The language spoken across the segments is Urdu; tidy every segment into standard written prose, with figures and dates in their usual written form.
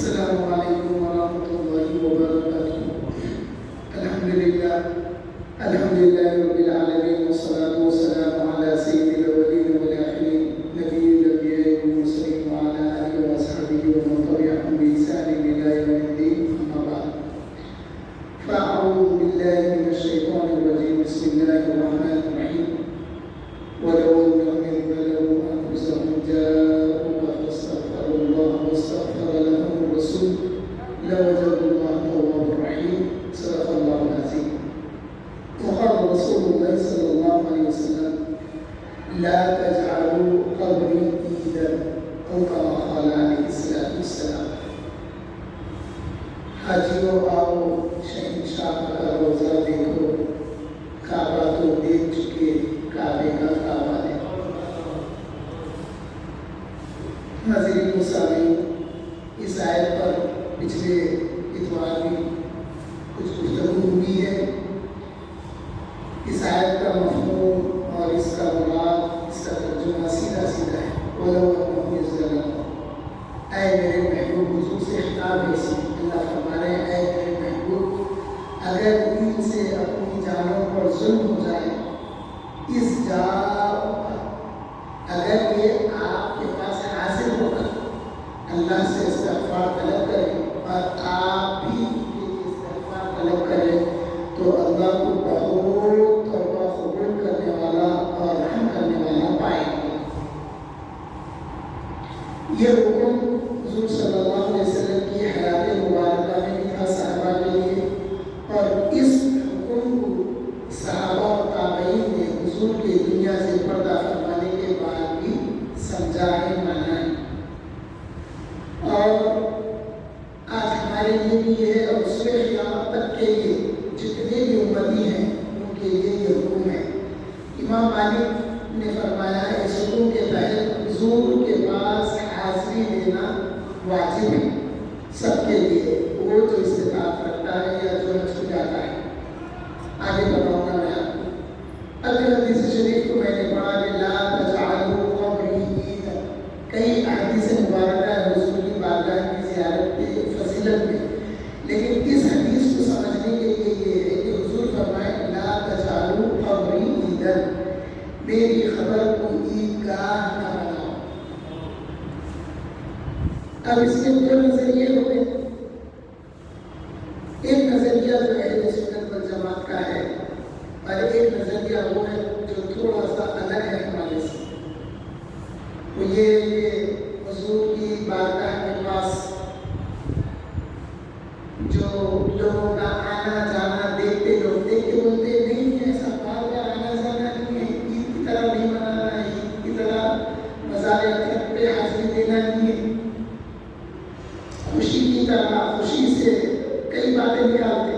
السلام علیکم ورحمۃ اللہ وبرکاتہ۔ الحمدللہ رب العالمین والصلاة والسلام علی سید الاولین والآخرین نبی الانبیاء والمرسلین وعلی آلہ واصحابہ ومن تبعهم بإحسان إلی یوم الدین، اما بعد فاعوذ باللہ من الشیطان الرجیم، بسم اللہ الرحمن الرحیم۔ ولو انهم ظلموا انفسهم جاءوك فاستغفروا الله واستغفر لهم الرسول لوجدوا الله توابا رحيما، صدق الله العظيم۔ وقال رسول الله صلى الله عليه وسلم: لا تجعلوا قبري عيدا، او كما قال عليه الصلاة والسلام۔ حاجیوں آؤ شہنشاہ کا روزہ دیکھو، کعبہ تو دیکھ چکے، کعبے کا کعبہ دیکھو۔ ناظرین مسامعین، اس آیت پر پچھلے اتوار بھی کچھ گفتگو ہوئی ہے۔ اس آیت کا مفہوم اور اس کا مراد، اس کا ترجمہ سیدھا سیدھا ہے۔ وَلَوْ أَنَّهُمْ يَظْلَمُونَ، اے میرے محبوب، حضور سے خطاب ہے۔ اللہ فرما رہے ہیں: اے میرے محبوب، اگر ان سے اپنی جانوں پر ظلم ہو جائے، اس اگر یہ آپ کے پاس حاصل ہوگا، اللہ سے استغفار طلب کریں اور آپ بھی ان کے لیے استغفار طلب کریں، تو اللہ کو بہت توبہ قبول کرنے والا اور رحم کرنے والا پائیں گے۔ یہ حکم حضور صلی اللہ علیہ وسلم کی حیات مبارکہ میں بھی تھا صحابہ کے لیے، اور اس حکم کو صحابہ اور تابعین نے حضور کی دنیا سے پردہ فرمانے کے بعد بھی سمجھا ہے، مانا ہے۔ اور آج ہمارے لیے بھی یہ ہے، اور اس میں قیامت تک کے لیے جتنے بھی امتی ہیں ان کے لیے یہ حکم ہے۔ امام مالک نے فرمایا ہے اس حکم کے تحت حضور کے پاس حاضری دینا واجب ہے سب کے لیے، وہ جو استطاعت رکھتا ہے یا جو حج کو جاتا ہے۔ آگے بتاؤں گا میں آپ کو۔ اب حدیث شریف کو میں نے پڑھا کہ لا تجعلوا قبری عیدا، کئی احادیث مبارکہ ہے حضور کی بارگاہ کی زیارت کی فضیلت میں، لیکن اس حدیث کو سمجھنے کے لیے یہ ہے کہ حضور فرمائے لا تجعلوا قبری عیدا، میری خبر کو عیدگاہ نہ بناؤ۔ اب اس کے دو نظریے ہوئے۔ ایک نظریہ جو اہل سنت والجماعت کا ہے، اور ایک نظریہ وہ ہے جو تھوڑا سا الگ ہے ہمارے سے۔ وہ یہ کہ حضور کی بارگاہ کے پاس جو لوگوں کا آنا جانا دیکھتے، لوگ دیکھ کے بولتے نہیں ایسا بار بار آنا جانا نہیں ہے، عید کی طرح نہیں منانا ہے، عید کی طرح مزار اطہر پہ حاضری دینا نہیں ہے، خوشی کی طرح خوشی سے کئی باتیں نکالتے۔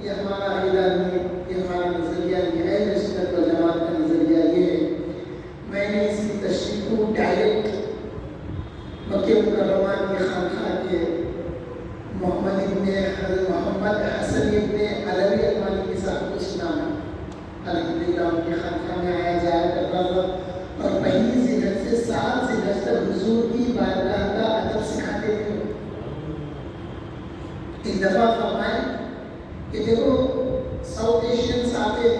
یہ ہمارا عقیدہ نہیں ہے، یہ ہمارا نظریہ نہیں ہے۔ اہل سنت والجماعت کا نظریہ یہ ہے۔ میں نے اس کی تشریح کو ڈائریکٹ مکہ مکرمہ کی خانقاہ کے محمد حسن ابن علوی علمانی کے ساتھ کو سنا ہے۔ الحمدللہ ان کی خانقاہ میں آیا جایا کرتا تھا، اور پہلی ذی الحج سے 7 ذی الحج تک حضور کی بارگاہ کا ادب سکھاتے تھے۔ ایک دفعہ فرمائے کہ دیکھو ساؤتھ ایشینس آتے،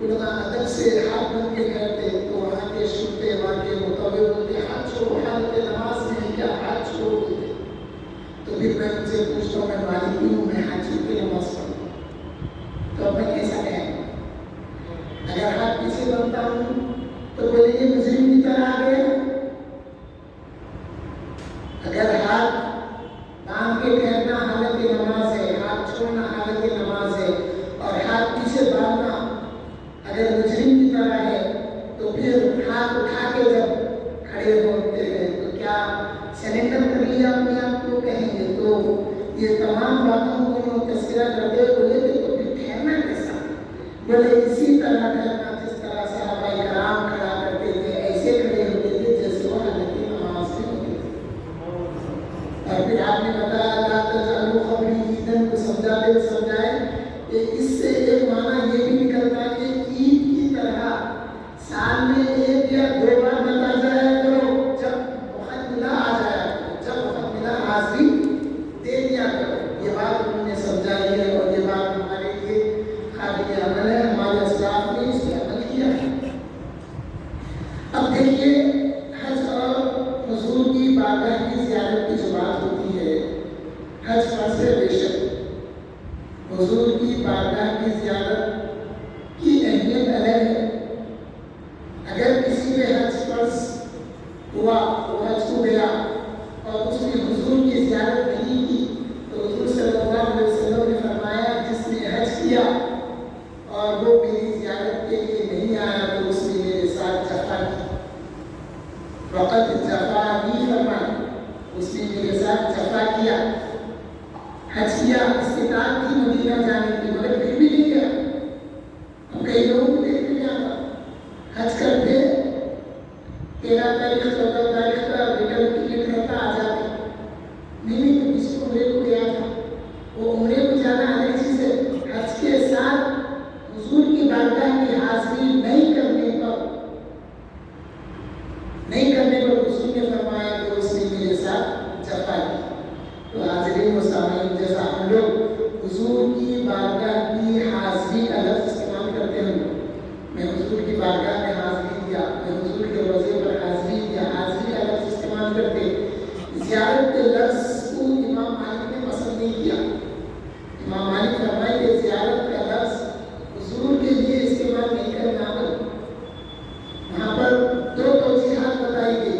علماء ادب سے ہاتھ بن کے کرتے، تو وہاں کے شرطے، وہاں کے متوے بولتے ہاتھ چھوڑو، حالت نماز میں ہے کیا، ہاتھ چھوڑو دیتے۔ تو پھر میں ان سے پوچھتا ہوں، میں مالکی ہوں، میں ہاتھ چھوڑ کے نماز پڑھتا ہوں، تو اب میں کیسا کہوں؟ اگر ہاتھ پیچھے بنتا ہوں تو بولیں گے مجرم کی طرح آ گیا۔ اگر ہاتھ باندھ کے ٹھہرنا حالت نماز ہے، ہاتھ چھوڑنا حالت نماز ہے، اور ہاتھ پیچھے باندھنا اگر مجرم کی طرح ہے، تو پھر ہاتھ اٹھا کے جب کھڑے ہوتے ہیں تو کیا سرنڈر کر لیا اپنے آپ کو کہیں گے؟ تو یہ تمام باتوں کو تذکرہ کرتے ہوئے بولے کہ تو پھر ٹھہرنا کیسا؟ بولے اسی طرح ٹھہرنا جس طرح صحابہ کرام کھڑا کرتے تھے، ایسے کھڑے ہوتے تھے جیسے وہ حالت نماز میں ہوتے تھے۔ اور پھر آپ نے بتایا لا تجعلوا قبری عیدا کو سمجھائے کہ اس سے ایک معنی یہ بھی نکلتا ہے کہ عید کی طرح سال میں 1 یا 2 بار بتا جایا کرو، جب وقت ملا آ جایا کرو، جب وقت ملا حاضری نے سمجھائی ہے اور یہ بات ہمارے لیے قابل عمل ہے، ہمارے اسلاف نے اس پہ عمل کیا ہے۔ اب دیکھیے حج اور حضور کی بارگاہ کی زیارت کی جو بات ہوتی ہے، حج فرض ہے بے شک، حضور کی بارگاہ کی زیارت کی اہمیت الگ ہے۔ اگر کسی پہ حج فرض ہوا، وہ حج کو گیا اور اس نے حضور کی زیارت نہیں کی، تو حضور صلی اللہ علیہ وسلم نے فرمایا جس نے حج کیا اور وہ میری زیارت کے لیے نہیں آیا تو اس نے میرے ساتھ جفا کی، وقت جفا بھی فرمایا، اس نے میرے ساتھ جفا کیا۔ حج کیا، استطاعت تھی مدینہ جانے کی مگر پھر بھی نہیں گیا۔ ہم کئی لوگوں کو دیکھ کے جاتا حج کرتے 13 تاریخ 14 تاریخ کا ریٹرن ٹکٹ رہتا آ جاتے، نہیں تو کسی عمرے کو گیا تھا، وہ عمرے کو جانا الگ چیز ہے۔ حج کے ساتھ حضور کی بارگاہ کی حاضری نہیں کرنے پر حضور نے فرمایا کہ اس نے میرے ساتھ جفا کی۔ تو حاضرین و سامعین، جیسا ہم لوگ حضور کی بارگاہ کی حاضری کا لفظ استعمال کرتے ہیں، میں حضور کی بارگاہ میں حاضری دیا، میں حضور کے روضے پر حاضری دیا، حاضری کا لفظ استعمال کرتے، زیارت کے لفظ کو امام مالک نے پسند نہیں کیا۔ امام مالک فرمائے کہ زیارت کا لفظ حضور کے لیے استعمال نہیں کرنا ہے۔ وہاں پر دو توجیحات بتائی گئی۔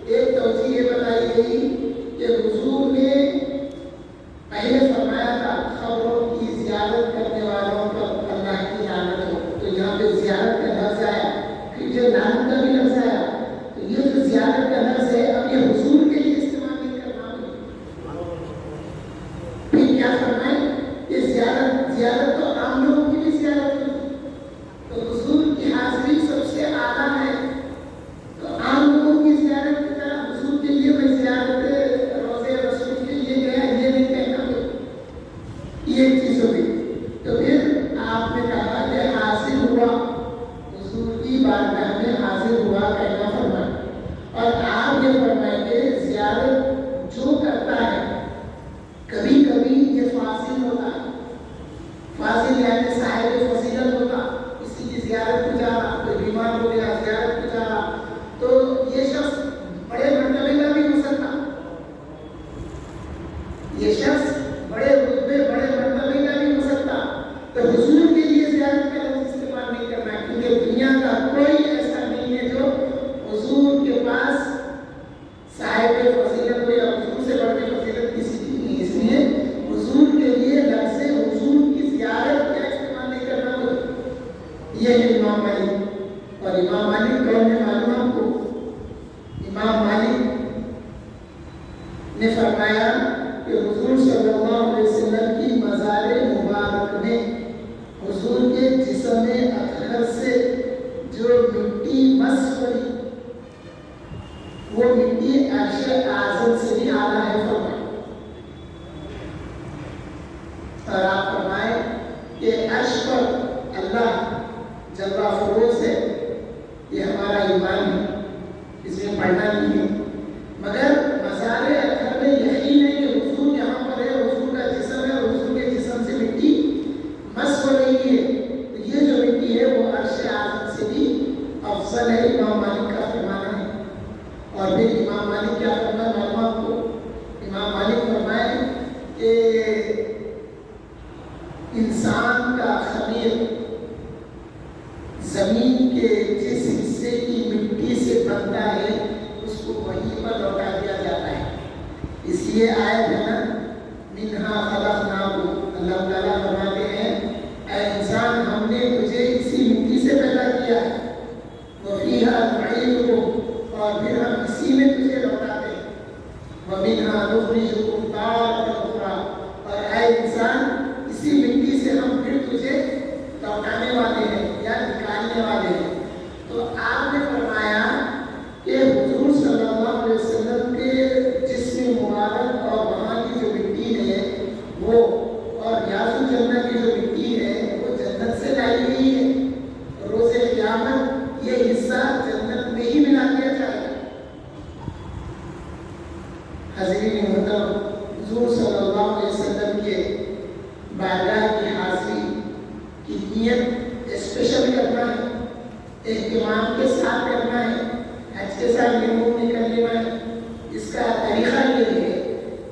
ایک توجیہ یہ بتائی گئی کہ حضور نے پہلے فرمایا تھا قبروں کی زیارت کرنے والوں پر اللہ کی لعنت ہو، تو یہاں پہ زیارت کا لفظ آیا، پھر جو لعنت کا بھی لفظ آیا، تو یہ جو زیارت کا لفظ ہے اب یہ حضور کے لیے استعمال نہیں کرنا ہے۔ پھر کیا فرمائے کہ زیارت تو عام لوگوں کی بھی زیارت ہوتی، تو حضور کی حاضری سب سے اعلیٰ ہے، تو عام لوگوں کی زیارت کی طرح حضور کے لیے میں زیارت روضے رسول کے لیے گیا یہ نہیں کہنا ہے، یہ ایک چیز ہو گئی۔ تو پھر آپ نے کہا کہ حاضر ہوا، حضور کی بارگاہ میں حاضر ہوا کہنا فرمایا، اور آپ یہ فرمائیں کہ زیارت جو کرتا ہے کبھی کبھی یہ فاضل ہوتا ہے، فاضل یعنی صاحب فضیلت ہوتا، کسی کی زیارت کو جا رہا، کوئی بیمار ہو گیا زیارت کو جا رہا، تو یہ شخص بڑے مرتبے کا بھی ہو سکتا، یہ شخص بڑے رتبے بڑے مرتبے کا بھی ہو سکتا، تو حضور کے لیے زیارت کا لفظ استعمال نہیں کرنا، کیونکہ دنیا کا کوئی ایسا نہیں ہے جو حضور کے پاس صاحب فضیلت ہو یا حضور سے بڑھ کے فضیلت کسی کی نہیں، اس لیے حضور کے لیے لفظ حضور کی زیارت کا استعمال نہیں کرنا ہو۔ یہ ہے امام مالک، اور امام مالک کون ہے معلوم آپ کو؟ امام مالک نے فرمایا کہ حضور صلی اللہ علیہ وسلم کی مزار مبارک میں حضور کے جسم اطہر سے جو مٹی مس پڑی وہ مٹی عرش اعظم سے بھی اعلیٰ ہے فرمایا، اور آپ فرمائیں کہ عرش پر اللہ جلوہ فروز ہے، یہ ہمارا ایمان ہے، اس میں پڑھنا نہیں ہے، مگر مزار اطہر میں یقین ہے کہ حضور یہاں پر ہے، حضور کا جسم ہے، حضور کے جسم سے مٹی مس ہو رہی ہے، تو یہ جو مٹی ہے وہ عرش اعظم سے بھی افضل ہے، امام مالک کا فرمانا ہے۔ اور پھر امام مالک کیا فرمایا معلوم آپ کو؟ امام مالک فرمائے کہ انسان کا خمیر زمین کے جس حصے کی مٹی سے بنتا ہے اس کو وہیں پر لوٹا دیا جاتا ہے، اس لیے آیت ہے نا منہا خلقناکم، اللہ تعالیٰ فرماتے ہیں اے انسان ہم نے تجھے اسی مٹی سے پیدا کیا ہے، وفیہا نعیدکم، اور پھر ہم اسی میں تجھے لوٹاتے ہیں، ومنہا نخرجکم تارۃ اخری، اور اے انسان اسی مٹی سے ہم پھر تجھے لوٹانے والے ہیں یا نکالنے والے ہیں۔ تو آپ نے فرمایا کہ حضور صلی اللہ علیہ وسلم کے جسم مبارک اور وہاں کی جو مٹی ہے وہ، اور ریاض الجنہ کی جو مٹی ہے وہ جنت سے لائی گئی ہے، روز قیامت یہ حصہ جنت میں ہی ملا دیا جائے گا۔ حضرین محترم، حضور صلی اللہ علیہ وسلم کے بارگاہ کی حاضری کی نیت اسپیشل کرنا ہے، اہتمام کے ساتھ کرنا ہے، حج کے ساتھ محمود نہیں کر لینا ہے۔ اس کا طریقہ یہ ہے،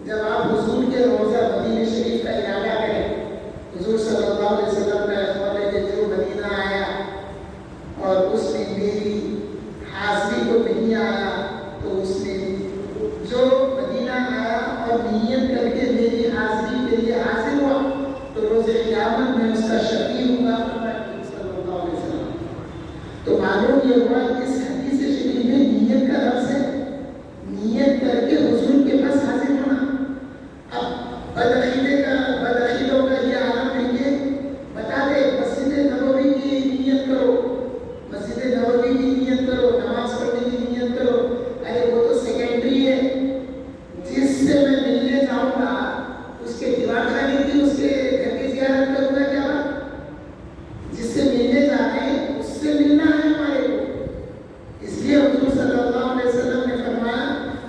جب آپ حضور کے روضہ مدینہ شریف کا ارادہ کریں، حضور صلی اللہ علیہ وسلم کا اخبار ہے کہ جو مدینہ آیا اور اس نے میری حاضری کو نہیں آیا، تو اس نے جو مدینہ آیا اور نیت کر کے میری حاضری کے لیے حاضر ہوا، تو روز قیامت میں اس کا شفیع ہوگا صلی اللہ علیہ وسلم۔ تو معلوم یہ ہوا کہ اس حدیث شریف میں نیت کا لفظ ہے، نیت کر کے حضور کے پاس حاضر ہونا۔ اب بدعقیدوں کا یہ عالم ہے کہ بتا دے مسجد نبوی کی نیت کرو، مسجد نبوی کی نیت کرو، نماز پڑھنے کی نیت کرو۔ ارے وہ تو سیکنڈری ہے، جس سے میں ملنے جاؤں گا اس کے دیوار خانے کی، اس کے گھر کی زیارت کروں گا، کیا بات؟ جس سے ملنے جا رہے ہیں اس سے ملنا ہے ہمارے کو۔ اس لیے حضور صلی اللہ علیہ وسلم نے فرمایا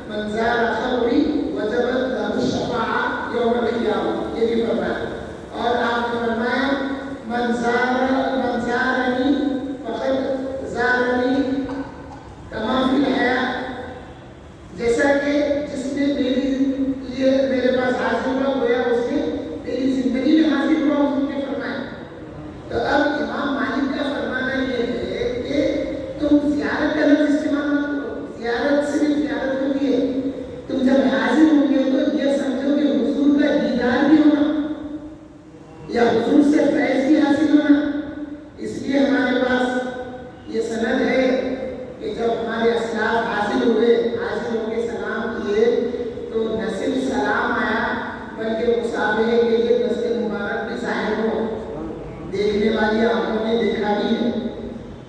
من زار قبری وجبت لہ الشفاعۃ یوم القیامہ، یہ بھی فرمایا۔ اور آپ نے فرمایا من زارنی فقد زارنی کما فی الحیاۃ، جیسا کہ جس نے میرے پاس حاضر ہوا گویا اس نے میری زندگی میں حاضر ہوا، حضور نے فرمایا۔ تو اب امام مالک کا فرمانا یہ ہے کہ تم زیارت کا لفظ استعمال مت کرو، زیارت صرف زیارت ہوتی ہے۔ تم جب حاضر ہوں گے تو یہ سمجھو کہ حضور کا دیدار بھی ہونا یا حضور سے فیض بھی حاصل ہونا۔ اس لیے ہمارے پاس یہ سند ہے کہ جب ہمارے اسلاف حاصل ہوئے، حاضر ہو کے سلام کیے، تو نہ صرف سلام آیا بلکہ مصافحے کے لیے دست مبارک بھی ظاہر ہو، دیکھنے والی آنکھوں نے دیکھا بھی ہے۔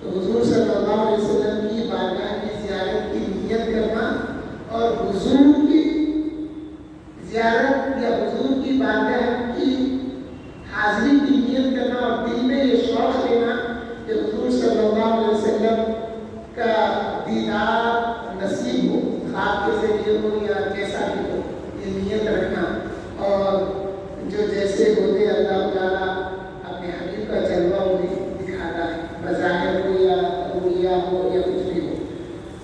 تو حضور صلی اللہ علیہ وسلم کی بارگاہ کی زیارت کی نیت کرنا اور حضور کی زیارت یا حضور کی بارگاہ کی حاضری کی نیت کرنا اور دل میں یہ شوق لینا کہ حضور صلی اللہ علیہ وسلم کا دیدار نصیب ہو، خواب کے ذریعے ہو یا جیسا بھی ہو، یہ نیت رکھنا۔ اور جو جیسے ہوتے اللہ تعالیٰ اپنے حبیب کا جلوہ انہیں دکھاتا ہے، بظاہر ہو یا رویہ ہو یا کچھ بھی ہو۔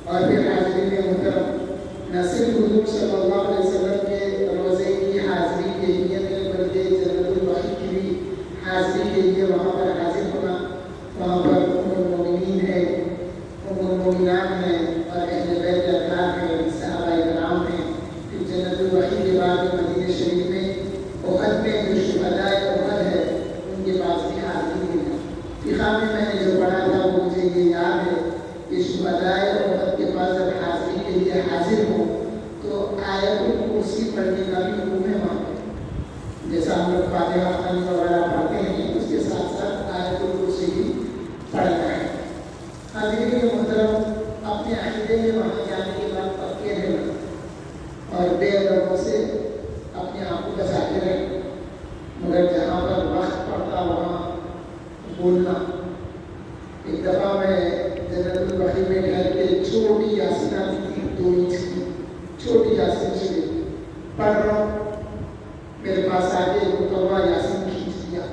اور پھر حاضری میں محترم نہ صرف حضور صلی اللہ علیہ وسلم کے روزے کی حاضری کے لیے بلکہ جنت البقیع کی بھی حاضری کے لیے وہاں پر حاضر ہونا۔ وہاں پر ام المومنین ہے، ام المومنات ہیں اور اہل بیت اطہار ہیں، صحابہ کرام ہیں۔ پھر جنت البقیع کے بعد مدینہ شریف میں احد میں جو شہدائے احد ہے ان کے پاس بھی حاضری ہے۔ فقہ میں میں نے جو پڑھا تھا وہ مجھے یہ یاد ہے کہ شہدائے احد کے پاس جب حاضری کے لیے حاضر ہوں تو آیت الکرسی پڑھنے کا بھی حکم ہے وہاں پہ، جیسا ہم لوگ فاتحہ خوانی وغیرہ پڑھتے ہیں اس کے ساتھ ساتھ آیت الکرسی بھی پڑھنا ہے۔ حاضرین محترم، اپنے عقیدے میں وہاں جانے کے بعد پکے رہنا اور بے ادبوں سے اپنے آپ کو بچاتے رہنا، مگر جہاں پر وقت پڑتا وہاں بولنا۔ ایک دفعہ میں جنت البقیع میں ٹھہر کے چھوٹی یاسین آتی تھی، 2 انچ کی چھوٹی یاسین شریف پڑھ رہا ہوں، میرے پاس آگے مطلع یاسین کھینچ دیا۔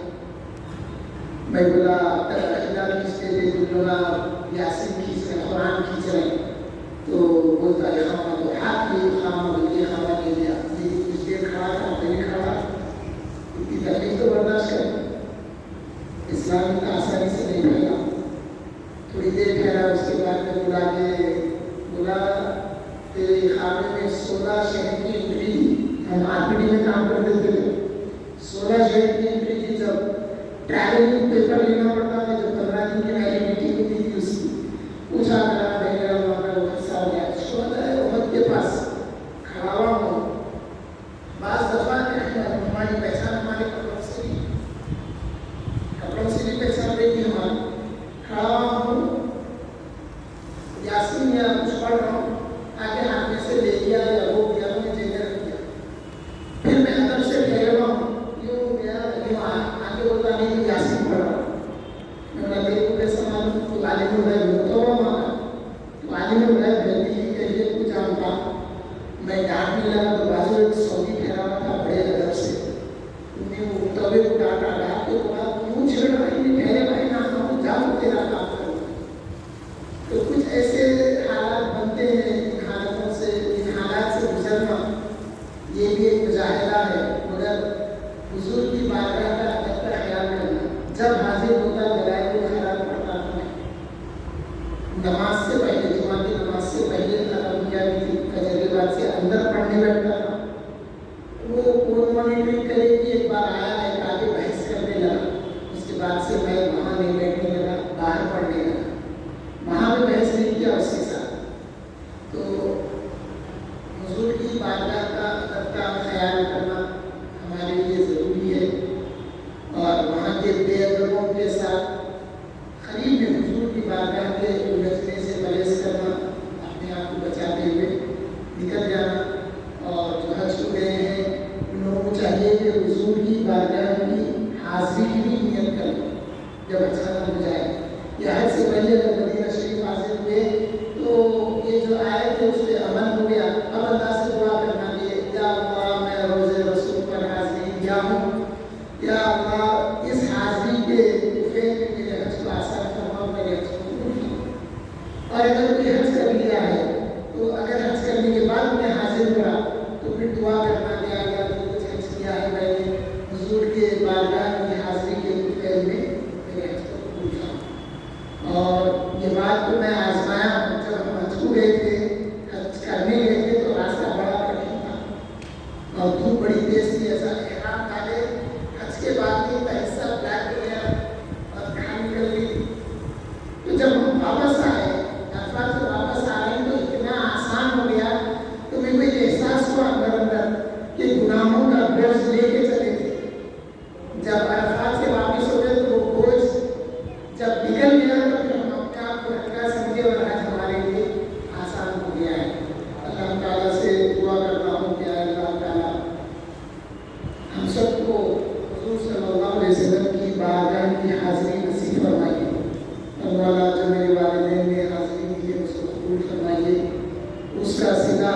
میں بولا عقیدہ کھینچتے تھے تو بولا یاسین کھینچ رہے، قرآن کھینچ رہے، تو بولتا ہے خامہ تو ہاتھ کی خامہ بلکہ خامہ لے لیا۔ لیکن کچھ دیر کھڑا تھا، میں بھی کھڑا، اتنی تکلیف تو برداشت کرنا، اسلام اتنا آسانی سے نہیں پھیلا۔ تھوڑی دیر ٹھہرا، اس کے بعد میں بولا تیرے خانے میں 16 شہر کی انٹری تھی، ہم آرپیڈی میں کام کرتے تھے، 16 شہر کی انٹری تھی، جب ٹریولنگ پیپر لینا پڑتا تھا جو 15 دن کی ویلیڈیٹی ہوتی تھی اس کی، پوچھا کرا بھیجا وہاں کا وقت سا ہو گیا، شہدائے احد کے پاس کھڑا ہوا ہوں۔ بعض دفعہ ہماری پہچان ہمارے کپڑوں سے بھی پہچان رہی تھی ہماری، کھڑا ہوا ہوں یاسین یا کچھ پڑھ رہا ہوں، آگے ہاتھ میں سے لے لیا یا وہ کیا میں جیسے رکھ دیا، پھر میں ادب سے ٹھہرا ہوا ہوں، یوں گیا یوں آگے بولتا نہیں یاسین پڑھ رہا ہوں۔ میں بولا میرے کو کیسا معلوم تو عالم الغیب ہوتا ہوا مانا، تو عالم الغیب ہے کی کیفیت کو جانتا۔ میں ڈانٹ نہیں لگا تو بازو ایک سعودی ٹھہرا ہوا تھا بڑے ادب سے، بھی ایک مجاہدہ ہے، مگر حضور کی بارگاہ کا ادب کا خیال کرنا. جب حاضر ہوتا دلائل کو خیرات پڑھتا تھا، نماز سے پہلے، جمعہ کی نماز سے پہلے ختم کیا بھی فجر کے بعد سے اندر پڑھنے بیٹھتا تھا. وہ کون مانیٹرنگ کرے کہ ایک بار آیا ہے کہ آگے بحث کرنے لگا، اس کے بعد سے میں وہاں نہیں بیٹھنے لگا، باہر پڑھنے لگا. وہاں پہ بحث نہیں کیا اس کے ساتھ. تو حضور کی بارگاہ کا ادب کا خیال کرنا ہمارے لیے ضروری ہے، اور وہاں کے بے ادبوں کے ساتھ قریب میں حضور کی بارگاہ کے الجھنے سے پرہیز کرنا، اپنے آپ کو بچاتے ہوئے نکل جانا. اور جو حج کو گئے ہیں ان لوگوں کو چاہیے کہ حضور کی بارگاہ کی حاضری کی بھی نیت کریں جب حج ختم ہو جائے. یا حج سے پہلے جب مدینہ شریف حاضر ہوئے تو یہ جو آئے تھے اس پہ عمل ہو گیا. اب اللہ سے دعا کرنا کہ یا اللہ میں روزے رسول پر حاضری دیا ہوں، یا اللہ اس حاضری کے فیل میں میرے حج کو آسان فرما، میرے حج کو قبول فرما. اور اگر کوئی حج کر لیا ہے تو اگر حج کرنے کے بعد میں حاضر ہوا تو پھر دعا کرنا کہ اللہ جو کچھ حج کیا ہے میں نے حضور کے بارگاہ کی حاضری کے فیل میں میرے حج کو قبول فرما. اور یہ بات کو میں آزمایا ہوں. جب ہم حج کو گئے تھے، حج کرنے گئے تھے تو راستہ بڑا کٹھن تھا اور دھوپ بڑی تیز تھی. ایسا احرام ڈالے، حج کے بعد بھی کا حصہ بلیک ہو گیا اور کھان نکل گئی. تو جب ہم واپس آئے، عرفات سے واپس آ رہے ہیں تو اتنا آسان ہو گیا تو میرے کو ایک احساس ہوا اندر اندر کہ گناہوں کا بوجھ لے کے چلے تھے. جب عرفات سے واپس ہو گئے تو وہ بوجھ جب نکل گیا تو پھر ہم اپنے آپ کو ہلکا سمجھے اور آج ہمارے لیے آسان ہو گیا ہے. اللہ تعالیٰ سے دعا کرتا ہوں کہ اللہ تعالیٰ ہم سب کو حضور صلی اللہ علیہ وسلم کی بارگاہ کی حاضری نصیب فرمائیے. اللہ جو میرے والدین نے حاضری کی ہے اس کو قبول فرمائیے، اس کا صلہ